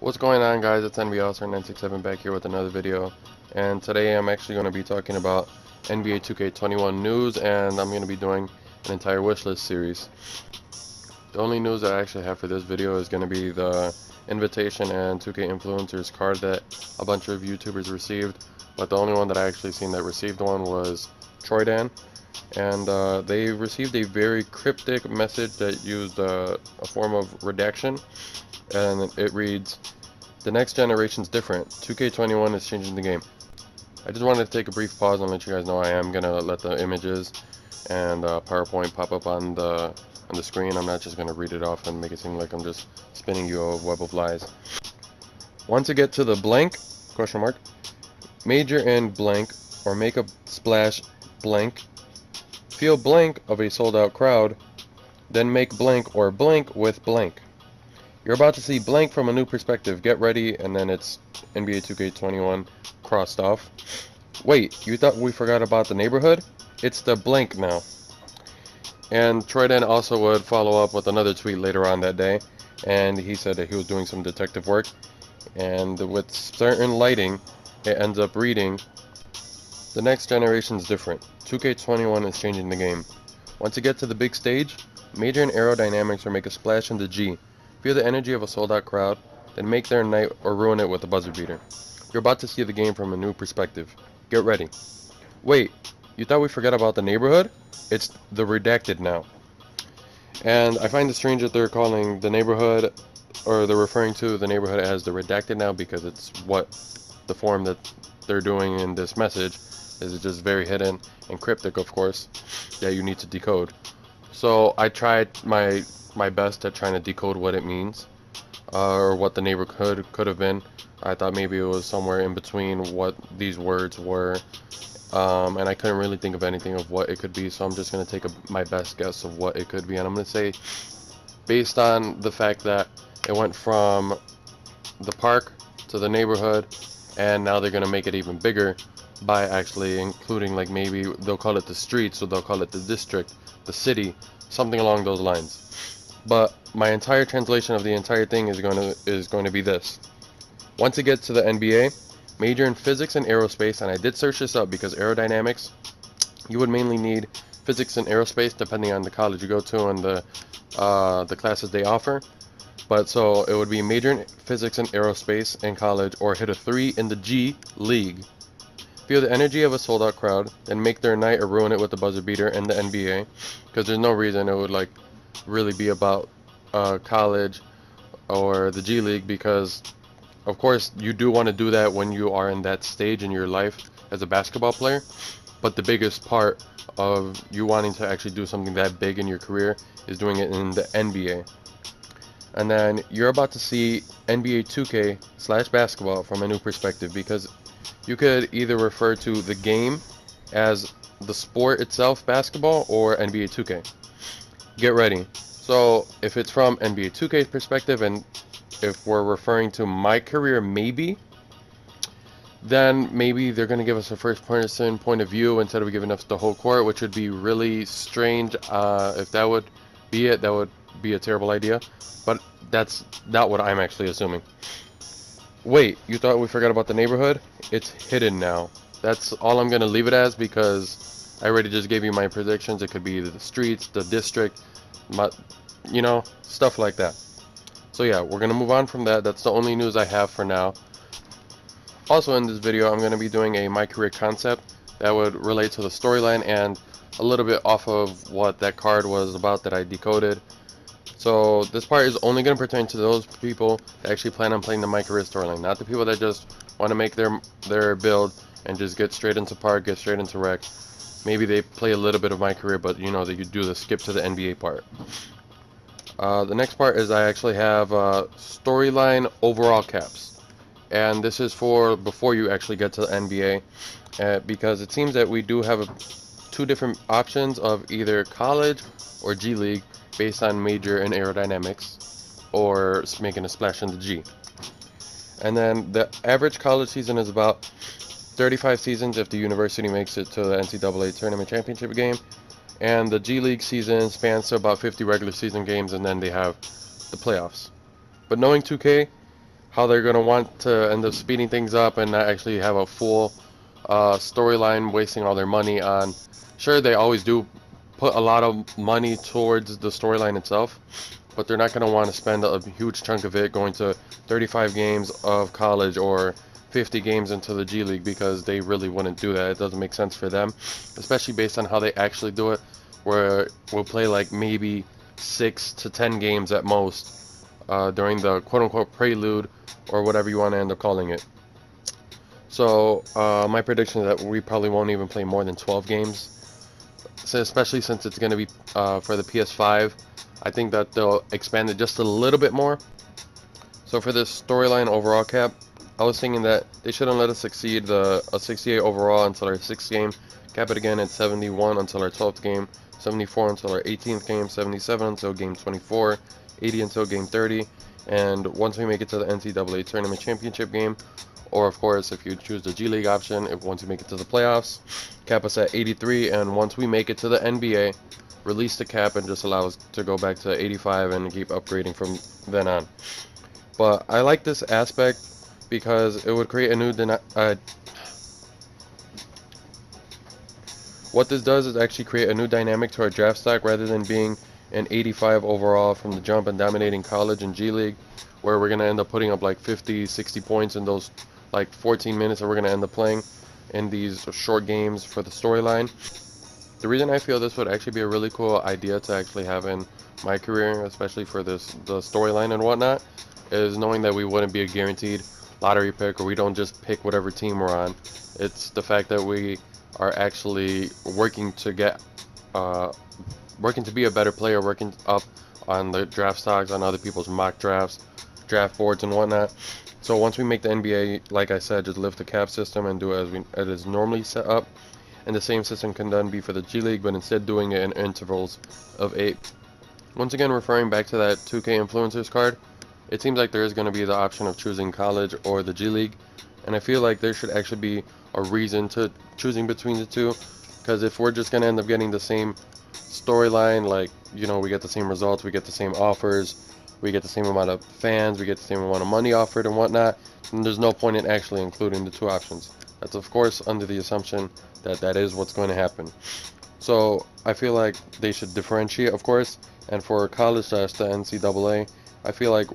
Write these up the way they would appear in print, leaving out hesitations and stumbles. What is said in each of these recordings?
What's going on, guys? It's NBALstar967 back here with another video, and today I'm actually going to be talking about NBA 2K21 news, and I'm going to be doing an entire wishlist series. The only news that I actually have for this video is going to be the invitation and 2K influencers card that a bunch of YouTubers received, but the only one that I actually seen that received one was Troydan, and they received a very cryptic message that used a form of redaction, and it reads, "The next generation's different. 2K21 is changing the game." I just wanted to take a brief pause and let you guys know I am gonna let the images and PowerPoint pop up on the screen. I'm not just gonna read it off and make it seem like I'm just spinning you a web of lies. Once you get to the blank question mark, major in blank or make a splash blank, feel blank of a sold out crowd, then make blank or blank with blank. You're about to see blank from a new perspective. Get ready, and then it's NBA 2K21 crossed off. Wait, you thought we forgot about the neighborhood? It's the blank now. And Troydan also would follow up with another tweet later on that day, and he said that he was doing some detective work, and with certain lighting, it ends up reading, "The next generation's different. 2K21 is changing the game. Once you get to the big stage, major in aerodynamics or make a splash in the G. Feel the energy of a sold-out crowd, then make their night or ruin it with a buzzer beater. You're about to see the game from a new perspective. Get ready." Wait, you thought we forgot about the neighborhood? It's the redacted now. And I find it strange that they're calling the neighborhood, or they're referring to the neighborhood as the redacted now, because it's what the form that they're doing in this message is just very hidden and cryptic, of course, that you need to decode. So I tried my best at trying to decode what it means, or what the neighborhood could have been. I thought maybe it was somewhere in between what these words were, and I couldn't really think of anything of what it could be, so I'm just going to take my best guess of what it could be, and I'm going to say, based on the fact that it went from the park to the neighborhood, and now they're going to make it even bigger by actually including, like, maybe they'll call it the street, so they'll call it the district, the city, something along those lines. But my entire translation of the entire thing is going to be this. Once you get to the NBA, major in physics and aerospace, and I did search this up because aerodynamics, you would mainly need physics and aerospace depending on the college you go to and the classes they offer. But so it would be major in physics and aerospace in college, or hit a 3 in the G League. Feel the energy of a sold-out crowd, then make their night or ruin it with the buzzer beater in the NBA, because there's no reason it would like really be about college or the G League, because of course you do want to do that when you are in that stage in your life as a basketball player, but the biggest part of you wanting to actually do something that big in your career is doing it in the NBA. And then you're about to see NBA 2K slash basketball from a new perspective, because you could either refer to the game as the sport itself, basketball, or NBA 2K. Get ready. So if it's from NBA 2K's perspective, and if we're referring to MyCareer maybe, then maybe they're going to give us a first person point of view instead of giving us the whole court, which would be really strange. If that would be it, that would be a terrible idea, but that's not what I'm actually assuming. Wait, you thought we forgot about the neighborhood? It's hidden now. That's all I'm going to leave it as, because I already just gave you my predictions. It could be the streets, the district, stuff like that. So yeah, we're going to move on from that. That's the only news I have for now. Also in this video, I'm going to be doing a MyCareer Concept that would relate to the storyline and a little bit off of what that card was about that I decoded. So this part is only going to pertain to those people that actually plan on playing the MyCareer storyline, not the people that just want to make their build and just get straight into park, get straight into rec. Maybe they play a little bit of MyCareer, but you know that you do the skip to the NBA part. The next part is I actually have storyline overall caps, and this is for before you actually get to the NBA, because it seems that we do have two different options of either college or G League based on major in aerodynamics, or making a splash in the G. And then the average college season is about 35 seasons if the university makes it to the NCAA tournament championship game, and the G League season spans to about 50 regular season games, and then they have the playoffs. But knowing 2K, how they're going to want to end up speeding things up and not actually have a full storyline, wasting all their money on. Sure, they always do put a lot of money towards the storyline itself, but they're not going to want to spend a huge chunk of it going to 35 games of college or 50 games into the G League, because they really wouldn't do that. It doesn't make sense for them, especially based on how they actually do it, where we'll play like maybe 6 to 10 games at most during the quote-unquote prelude, or whatever you want to end up calling it. So my prediction is that we probably won't even play more than 12 games. So especially since it's going to be for the PS5, I think that they'll expand it just a little bit more. So for this storyline overall cap, I was thinking that they shouldn't let us exceed a 68 overall until our 6th game, cap it again at 71 until our 12th game, 74 until our 18th game, 77 until game 24, 80 until game 30, and once we make it to the NCAA Tournament Championship game, or of course if you choose the G League option, if once you make it to the playoffs, cap us at 83, and once we make it to the NBA, release the cap and just allow us to go back to 85 and keep upgrading from then on. But I like this aspect because it would create a new what this does is actually create a new dynamic to our draft stock, rather than being an 85 overall from the jump and dominating college and G League, where we're going to end up putting up like 50, 60 points in those like 14 minutes that we're going to end up playing in these short games for the storyline. The reason I feel this would actually be a really cool idea to actually have in MyCareer, especially for the storyline and whatnot, is knowing that we wouldn't be a guaranteed lottery pick, or we don't just pick whatever team we're on. It's the fact that we are actually working to get working to be a better player, working up on the draft stocks, on other people's mock drafts, draft boards and whatnot. So once we make the NBA, like I said, just lift the cap system and do it as it is normally set up, and the same system can then be for the G League, but instead doing it in intervals of 8. Once again, referring back to that 2K influencers card, it seems like there is going to be the option of choosing college or the G League, and I feel like there should actually be a reason to choosing between the two, because if we're just going to end up getting the same storyline, like, you know, we get the same results, we get the same offers, we get the same amount of fans, we get the same amount of money offered and whatnot, and there's no point in actually including the two options. That's of course under the assumption that that is what's going to happen. So I feel like they should differentiate, of course, and for college slash the NCAA, I feel like,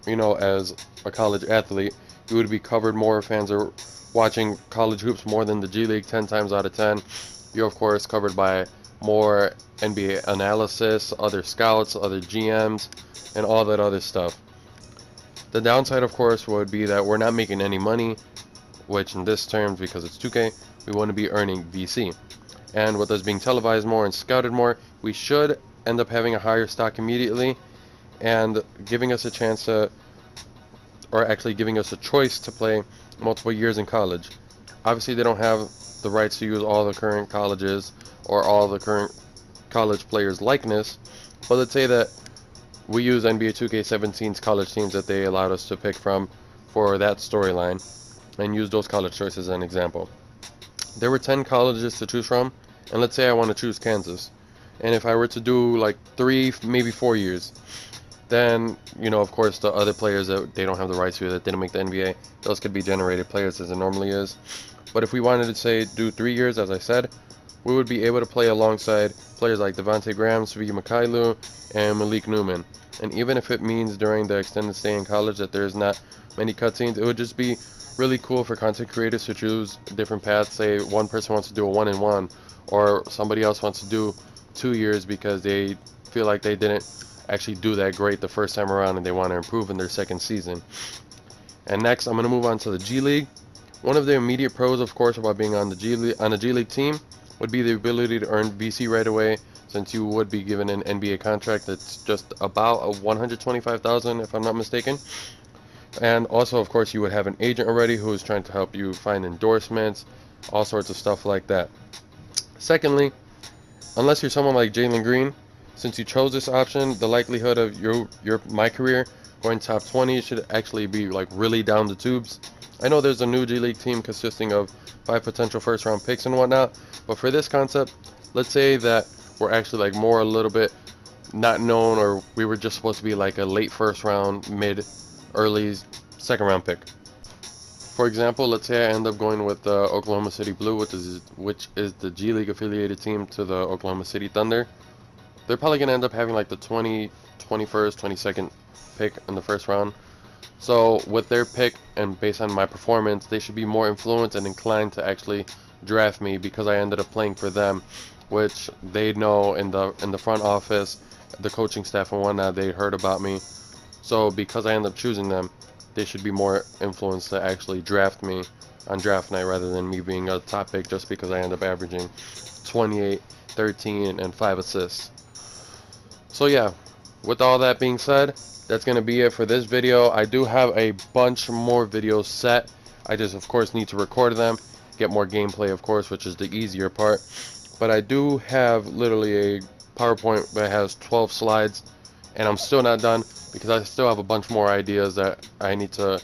you know, as a college athlete, you would be covered more. Fans are watching college hoops more than the G League 10 times out of 10. You're of course covered by more NBA analysis, other scouts, other GMs, and all that other stuff. The downside, of course, would be that we're not making any money, which in this terms, because it's 2K, we want to be earning VC. And with us being televised more and scouted more, we should end up having a higher stock immediately, and giving us a chance to, or actually giving us a choice to play multiple years in college. Obviously, they don't have the rights to use all the current colleges or all the current college players' likeness, but let's say that we use NBA 2K17's college teams that they allowed us to pick from for that storyline, and use those college choices as an example. There were 10 colleges to choose from, and let's say I want to choose Kansas. And if I were to do like 3, maybe 4 years, then, you know, of course, the other players that they don't have the rights to, that didn't make the NBA, those could be generated players as it normally is. But if we wanted to, say, do 3 years, as I said, we would be able to play alongside players like Devontae Graham, Svi Mikhailou, and Malik Newman. And even if it means during the extended stay in college that there's not many cutscenes, it would just be really cool for content creators to choose different paths. Say one person wants to do a 1-and-1, or somebody else wants to do 2 years because they feel like they didn't actually do that great the first time around and they want to improve in their second season. And next, I'm going to move on to the G League. One of the immediate pros, of course, about being on the G League team would be the ability to earn VC right away, since you would be given an NBA contract that's just about a $125,000, if I'm not mistaken. And also, of course, you would have an agent already who is trying to help you find endorsements, all sorts of stuff like that. Secondly, unless you're someone like Jalen Green, since you chose this option, the likelihood of your MyCareer going top 20 should actually be like really down the tubes. I know there's a new G League team consisting of 5 potential first round picks and whatnot, but for this concept, let's say that we're actually like more a little bit not known, or we were just supposed to be like a late first round, mid early second round pick. For example, let's say I end up going with the Oklahoma City Blue, which is the G League affiliated team to the Oklahoma City Thunder. They're probably going to end up having like the 21st, 22nd pick in the first round. So with their pick and based on my performance, they should be more influenced and inclined to actually draft me because I ended up playing for them, which they know in the front office, the coaching staff and whatnot, they heard about me. So because I ended up choosing them, they should be more influenced to actually draft me on draft night rather than me being a top pick just because I end up averaging 28, 13, and 5 assists. So yeah, with all that being said, that's going to be it for this video. I do have a bunch more videos set. I just of course need to record them, get more gameplay of course, which is the easier part. But I do have literally a PowerPoint that has 12 slides, and I'm still not done because I still have a bunch more ideas that I need to,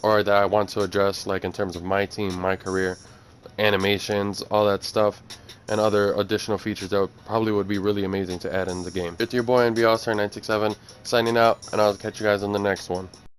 or that I want to address, like in terms of my team, my career, animations, all that stuff, and other additional features that probably would be really amazing to add in the game. It's your boy NBAllstar967 signing out, and I'll catch you guys on the next one.